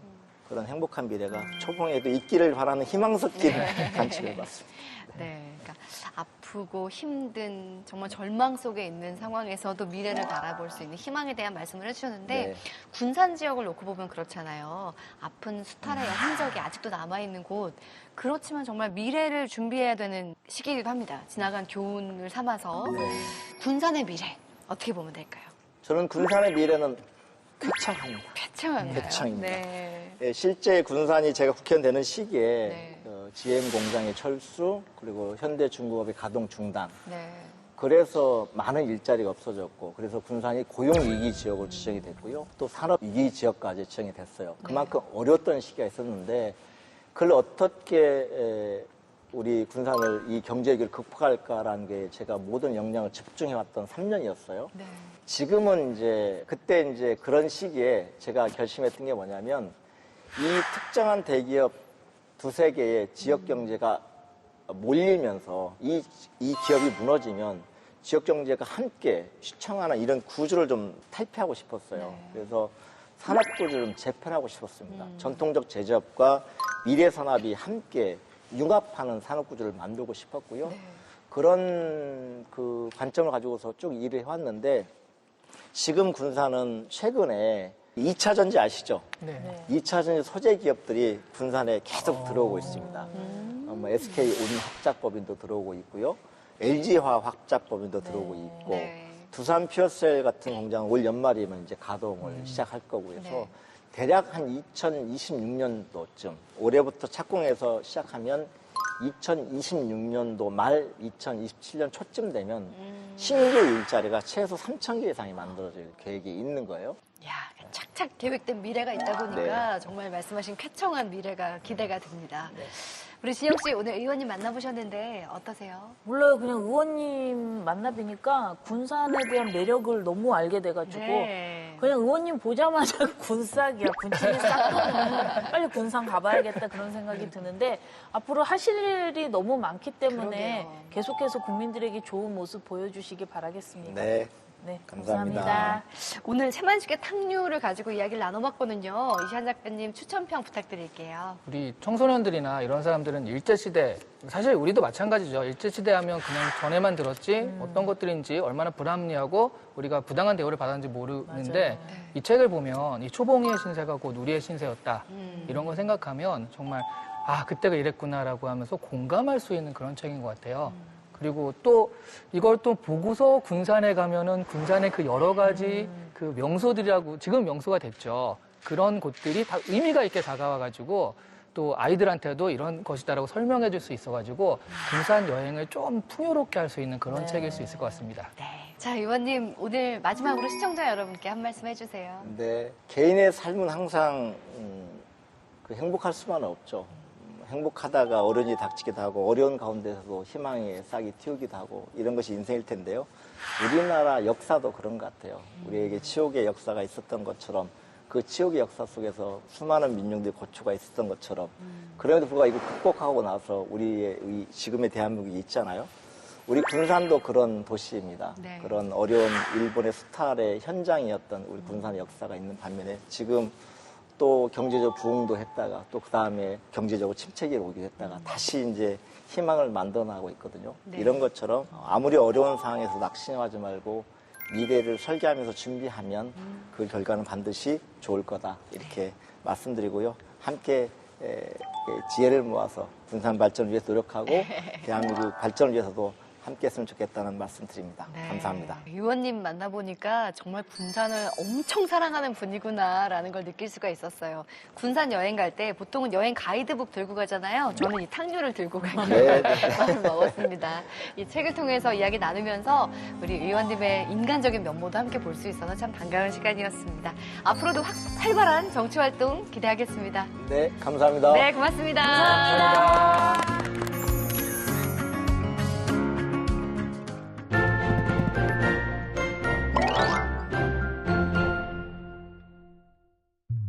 그런 행복한 미래가 초봉에도 있기를 바라는 희망 섞인 관측을 봤습니다. 네, 그러니까 아프고 힘든 정말 절망 속에 있는 상황에서도 미래를 바라볼 수 있는 희망에 대한 말씀을 해주셨는데 네. 군산 지역을 놓고 보면 그렇잖아요. 아픈 수탈의 흔적이 아직도 남아있는 곳. 그렇지만 정말 미래를 준비해야 되는 시기이기도 합니다. 지나간 교훈을 삼아서. 군산의 미래 어떻게 보면 될까요? 저는 군산의 미래는 쾌청합니다. 쾌청한가요? 쾌청입니다. 네. 예, 실제 군산이 제가 국회의원 되는 시기에 네. GM 공장의 철수, 그리고 현대중공업의 가동 중단, 네. 그래서 많은 일자리가 없어졌고, 그래서 군산이 고용위기 지역으로 지정이 됐고요. 또 산업위기 지역까지 지정이 됐어요. 그만큼 어려웠던 시기가 있었는데, 그걸 어떻게 우리 군산을 이 경제위기를 극복할까라는 게 제가 모든 역량을 집중해왔던 3년이었어요. 네. 지금은 이제, 그때 이제 그런 시기에 제가 결심했던 게 뭐냐면, 이 특정한 대기업 두세 개의 지역 경제가 몰리면서 이 기업이 무너지면 지역 경제가 함께 시청하는 이런 구조를 좀 탈피하고 싶었어요. 네. 그래서 산업 구조를 좀 재편하고 싶었습니다. 전통적 제조업과 미래 산업이 함께 융합하는 산업 구조를 만들고 싶었고요. 네. 그런 그 관점을 가지고서 쭉 일을 해왔는데, 지금 군산은 최근에 2차 전지 아시죠? 네. 2차 전지 소재 기업들이 군산에 계속 들어오고 있습니다. 뭐 SK 온 확장법인도 들어오고 있고요. LG화 확장법인도 들어오고 있고, 네. 두산 퓨어셀 같은 공장은 올 연말이면 이제 가동을 시작할 거고 해서 네. 대략 한 2026년도쯤, 올해부터 착공해서 시작하면 2026년도 말 2027년 초쯤 되면 신규 일자리가 최소 3,000개 이상이 만들어질 계획이 있는 거예요. 야, 착착 계획된 미래가 있다 보니까 정말 말씀하신 쾌청한 미래가 기대가 됩니다. 우리 지영 씨 오늘 의원님 만나보셨는데 어떠세요? 몰라요. 그냥 의원님 만나뵈니까 군산에 대한 매력을 너무 알게 돼가지고 네. 그냥 의원님 보자마자 군싹이야. 군침이 싹 도는 빨리 군산 가봐야겠다 그런 생각이 드는데 앞으로 하실 일이 너무 많기 때문에 그러게요. 계속해서 국민들에게 좋은 모습 보여주시기 바라겠습니다. 네. 네, 감사합니다. 감사합니다. 오늘 채만식의 탕류를 가지고 이야기를 나눠봤거든요. 이시안 작가님 추천평 부탁드릴게요. 우리 청소년들이나 이런 사람들은 일제시대, 사실 우리도 마찬가지죠. 일제시대 하면 그냥 전에만 들었지 어떤 것들인지 얼마나 불합리하고 우리가 부당한 대우를 받았는지 모르는데 이 책을 보면 이 초봉이의 신세가 곧 우리의 신세였다. 이런 거 생각하면 정말 아, 그때가 이랬구나라고 하면서 공감할 수 있는 그런 책인 것 같아요. 그리고 또 이걸 또 보고서 군산에 가면은 군산의 그 여러 가지 그 명소들이라고 지금 명소가 됐죠. 그런 곳들이 다 의미가 있게 다가와가지고 또 아이들한테도 이런 것이다라고 설명해 줄 수 있어가지고 군산 여행을 좀 풍요롭게 할 수 있는 그런 책일 수 있을 것 같습니다. 네. 자, 의원님 오늘 마지막으로 시청자 여러분께 한 말씀 해주세요. 네, 개인의 삶은 항상 그 행복할 수만은 없죠. 행복하다가 어려움이 닥치기도 하고 어려운 가운데서도 희망의 싹이 틔우기도 하고 이런 것이 인생일 텐데요. 우리나라 역사도 그런 것 같아요. 우리에게 치욕의 역사가 있었던 것처럼 그 치욕의 역사 속에서 수많은 민중들의 고초가 있었던 것처럼 그럼에도 불구하고 이거 극복하고 나서 우리의 지금의 대한민국이 있잖아요. 우리 군산도 그런 도시입니다. 네. 그런 어려운 일본의 수탈의 현장이었던 우리 군산의 역사가 있는 반면에 지금 또 경제적 부흥도 했다가 또 그 다음에 경제적으로 침체기에 오기도 했다가 다시 이제 희망을 만들어나가고 있거든요. 네. 이런 것처럼 아무리 어려운 상황에서 낙심하지 말고 미래를 설계하면서 준비하면 그 결과는 반드시 좋을 거다. 이렇게 말씀드리고요. 함께 지혜를 모아서 군산 발전을 위해서 노력하고 대한민국 발전을 위해서도 함께 했으면 좋겠다는 말씀 드립니다. 네. 감사합니다. 의원님 만나보니까 정말 군산을 엄청 사랑하는 분이구나라는 걸 느낄 수가 있었어요. 군산 여행 갈 때 보통은 여행 가이드북 들고 가잖아요. 저는 이 탕류를 들고 가기로 네, 마음을 먹었습니다. 이 책을 통해서 이야기 나누면서 우리 의원님의 인간적인 면모도 함께 볼 수 있어서 참 반가운 시간이었습니다. 앞으로도 활발한 정치 활동 기대하겠습니다. 네, 감사합니다. 네, 고맙습니다. 감사합니다.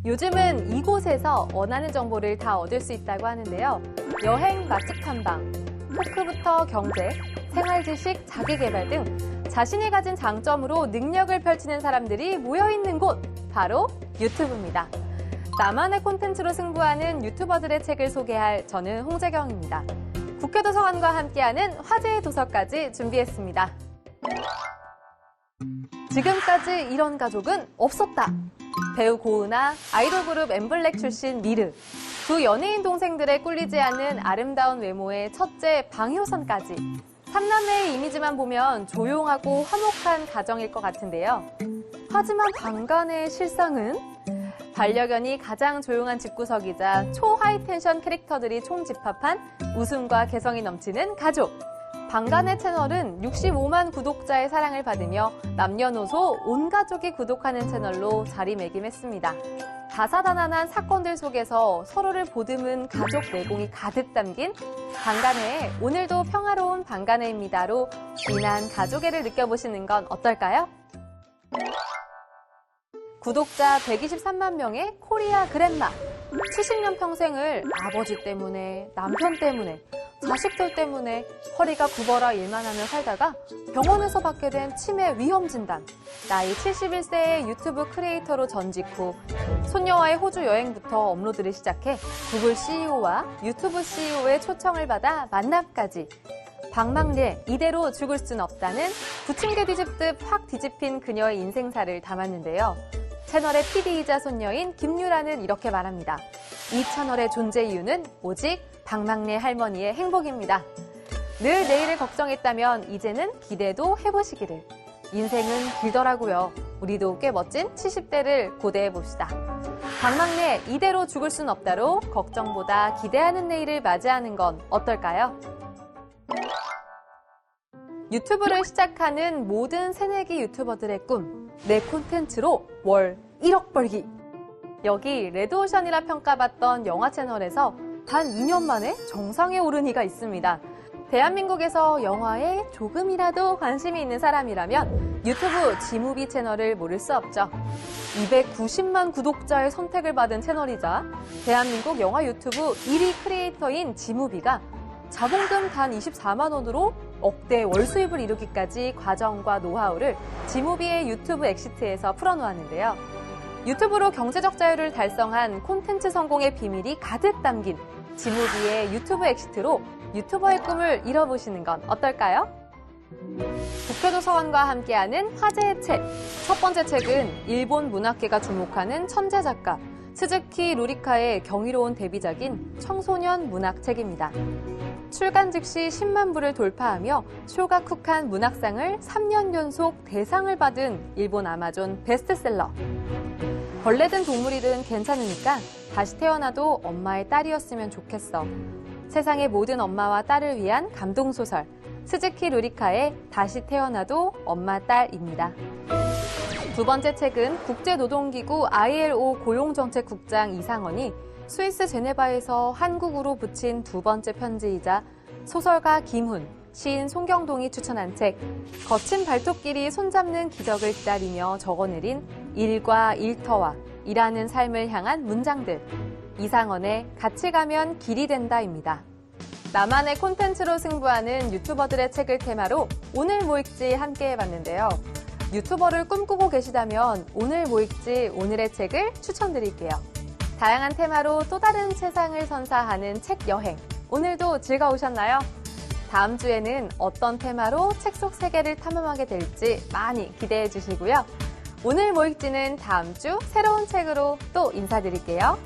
요즘은 이곳에서 원하는 정보를 다 얻을 수 있다고 하는데요. 여행 맛집 탐방, 토크부터 경제, 생활 지식, 자기개발 등 자신이 가진 장점으로 능력을 펼치는 사람들이 모여있는 곳, 바로 유튜브입니다. 나만의 콘텐츠로 승부하는 유튜버들의 책을 소개할 저는 홍재경입니다. 국회도서관과 함께하는 화제의 도서까지 준비했습니다. 지금까지 이런 가족은 없었다. 배우 고은아, 아이돌 그룹 엠블랙 출신 미르, 두 연예인 동생들의 꿀리지 않는 아름다운 외모의 첫째 방효선까지. 3남매의 이미지만 보면 조용하고 화목한 가정일 것 같은데요. 하지만 방간의 실상은 반려견이 가장 조용한 집구석이자 초하이텐션 캐릭터들이 총집합한 웃음과 개성이 넘치는 가족. 방간의 채널은 65만 구독자의 사랑을 받으며 남녀노소 온 가족이 구독하는 채널로 자리매김했습니다. 다사다난한 사건들 속에서 서로를 보듬은 가족 내공이 가득 담긴 방간회의 오늘도 평화로운 방간회입니다로 진한 가족애를 느껴보시는 건 어떨까요? 구독자 123만 명의 코리아 그랜마. 70년 평생을 아버지 때문에, 남편 때문에, 자식들 때문에 허리가 굽어라 일만 하며 살다가 병원에서 받게 된 치매 위험 진단. 나이 71세의 유튜브 크리에이터로 전직 후 손녀와의 호주 여행부터 업로드를 시작해 구글 CEO와 유튜브 CEO의 초청을 받아 만남까지. 방망리에 이대로 죽을 순 없다는 부침개 뒤집듯 확 뒤집힌 그녀의 인생사를 담았는데요. 채널의 PD이자 손녀인 김유라는 이렇게 말합니다. 이 채널의 존재 이유는 오직 방망래 할머니의 행복입니다. 늘 내일을 걱정했다면 이제는 기대도 해보시기를. 인생은 길더라고요. 우리도 꽤 멋진 70대를 고대해봅시다. 방망래 이대로 죽을 순 없다로 걱정보다 기대하는 내일을 맞이하는 건 어떨까요? 유튜브를 시작하는 모든 새내기 유튜버들의 꿈. 내 콘텐츠로 월 1억 벌기. 여기 레드오션이라 평가받던 영화 채널에서 단 2년 만에 정상에 오른 이가 있습니다. 대한민국에서 영화에 조금이라도 관심이 있는 사람이라면 유튜브 지무비 채널을 모를 수 없죠. 290만 구독자의 선택을 받은 채널이자 대한민국 영화 유튜브 1위 크리에이터인 지무비가 자본금 단 24만 원으로 억대 월 수입을 이루기까지 과정과 노하우를 지무비의 유튜브 엑시트에서 풀어놓았는데요. 유튜브로 경제적 자유를 달성한 콘텐츠 성공의 비밀이 가득 담긴 지무비의 유튜브 엑시트로 유튜버의 꿈을 이뤄보시는 건 어떨까요? 국회도서관과 함께하는 화제의 책. 첫 번째 책은 일본 문학계가 주목하는 천재 작가 스즈키 루리카의 경이로운 데뷔작인 청소년 문학책입니다. 출간 즉시 10만 부를 돌파하며 쇼가쿠칸 문학상을 3년 연속 대상을 받은 일본 아마존 베스트셀러. 벌레든 동물이든 괜찮으니까 다시 태어나도 엄마의 딸이었으면 좋겠어. 세상의 모든 엄마와 딸을 위한 감동소설 스즈키 루리카의 다시 태어나도 엄마 딸입니다. 두 번째 책은 국제노동기구 ILO 고용정책국장 이상원이 스위스 제네바에서 한국으로 붙인 두 번째 편지이자 소설가 김훈, 시인 송경동이 추천한 책 거친 발톱끼리 손잡는 기적을 기다리며 적어내린 일과 일터와 일하는 삶을 향한 문장들. 이상원의 같이 가면 길이 된다입니다. 나만의 콘텐츠로 승부하는 유튜버들의 책을 테마로 오늘 뭐 읽지 함께 해봤는데요. 유튜버를 꿈꾸고 계시다면 오늘 뭐 읽지 오늘의 책을 추천드릴게요. 다양한 테마로 또 다른 세상을 선사하는 책 여행. 오늘도 즐거우셨나요? 다음 주에는 어떤 테마로 책 속 세계를 탐험하게 될지 많이 기대해 주시고요. 오늘 뭐 읽지는 다음 주 새로운 책으로 또 인사드릴게요.